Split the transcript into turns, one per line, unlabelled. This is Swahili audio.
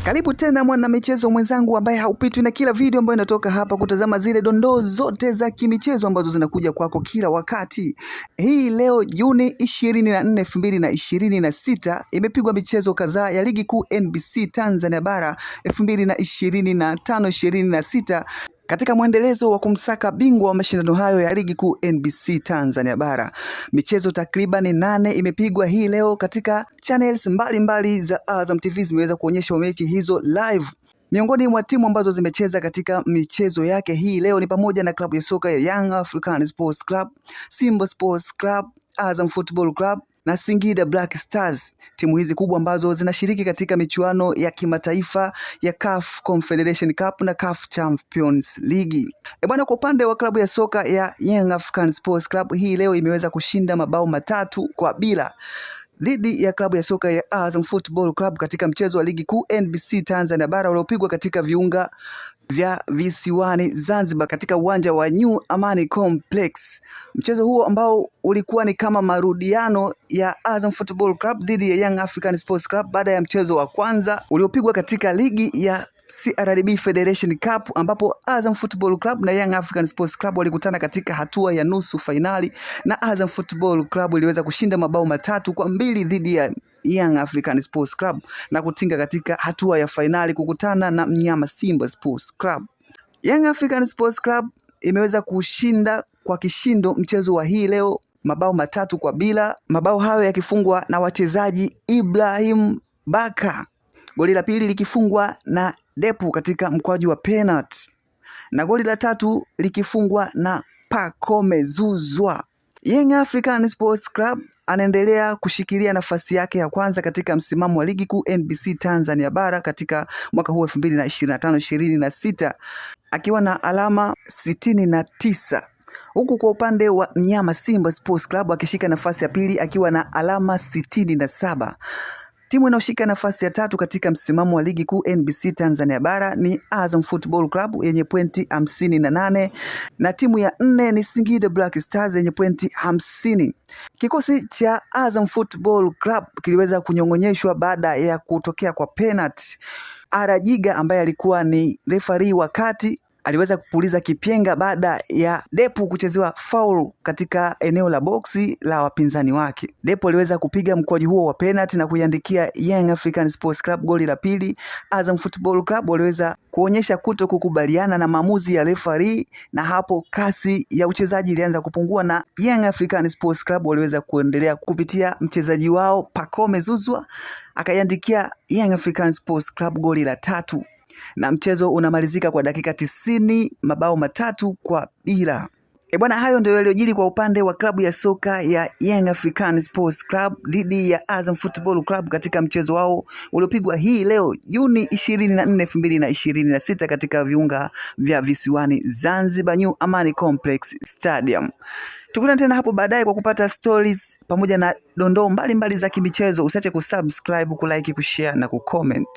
Karibu tena mwana michezo mwenzangu ambaye haupitwi na kila video ambayo inatoka hapa kutazama zile dondoo zote za kimichezo ambazo zinakuja kwako kila wakati. Hii leo Juni 24, 2026 imepigwa michezo kadhaa ya ligi kuu NBC Tanzania bara 2025-26 katika mwendelezo wa kumsaka bingwa wa mashindano hayo ya ligi kuu NBC Tanzania bara. Michezo takriban 8 imepigwa hii leo katika channels mbalimbali za Azam TV zimeweza kuonyesha mechi hizo live. Miongoni mwa timu ambazo zimecheza katika michezo yake hii leo ni pamoja na klabu ya soka ya Young African Sports Club, Simba Sports Club, Azam Football Club na Singida Black Stars. Timu hizi kubwa ambazo zinashiriki katika michuano ya kimataifa ya CAF Confederation Cup na CAF Champions League. Bwana, kwa upande wa klabu ya soka ya Young African Sports Club hii leo imeweza kushinda mabao 3-0 dhidi ya klabu ya soka ya Azam Football Club katika mchezo wa ligi kuu NBC Tanzania bara uliopigwa katika viunga vya visiwani Zanzibar katika uwanja wa New Amani Complex. Mchezo huo ambao ulikuwa ni kama marudiano ya Azam Football Club dhidi ya Young African Sports Club baada ya mchezo wa kwanza uliopigwa katika ligi ya CRDB Federation Cup ambapo Azam Football Club na Young African Sports Club walikutana katika hatua ya nusu fainali na Azam Football Club iliweza kushinda mabao 3-2 dhidi ya Young African Sports Club na kutinga katika hatua ya fainali kukutana na mnyama Simba Sports Club. Young African Sports Club imeweza kushinda kwa kishindo mchezo wa hii leo mabao 3-0, mabao hayo yakifungwa na wachezaji Ibrahim Baka, goli la pili likifungwa na Depu katika mkwaju wa penalty na goli la tatu likifungwa na Pacome Zouzoua. Young African Sports Club anaendelea kushikilia nafasi yake ya kwanza katika msimamo wa ligi kuu NBC Tanzania bara katika mwaka huu 2025-26 akiwa na alama 69, huku kwa upande wa mnyama Simba Sports Club akishika nafasi ya pili akiwa na alama 67. Timu inayoshika nafasi ya tatu katika msimamo wa ligi kuu NBC Tanzania bara ni Azam Football Club yenye pointi 58 na timu ya 4 ni Singida Black Stars yenye pointi 50. Kikosi cha Azam Football Club kiliweza kunyong'onyeshwa baada ya kutokea kwa penalty. Arajiga ambaye alikuwa ni referee wa kati aliweza kupuliza kipenga baada ya Depu kuchezewa foul katika eneo la boksi la wapinzani wake. Depu aliweza kupiga mkwaju huo wa penalty na kuiandikia Young African Sports Club goli la pili. Azam Football Club waliweza kuonyesha kuto kukubaliana na maamuzi ya referee na hapo kasi ya uchezaji ilianza kupungua na Young African Sports Club waliweza kuendelea kupitia mchezaji wao Pacome Zouzoua akaiandikia Young African Sports Club goli la tatu. Na mchezo unamalizika kwa dakika 90 mabao 3-0. Bwana, hayo ndio yaliyojiri kwa upande wa klabu ya soka ya Young African Sports Club dhidi ya Azam Football Club katika mchezo wao uliopigwa hii leo Juni 24, 2026 katika viunga vya visiwani Zanzibar New Amani Complex Stadium. Tukutane tena hapo baadaye kwa kupata stories pamoja na dondoo mbalimbali za kimichezo. Usiache kusubscribe, kulike, kushare na kucomment.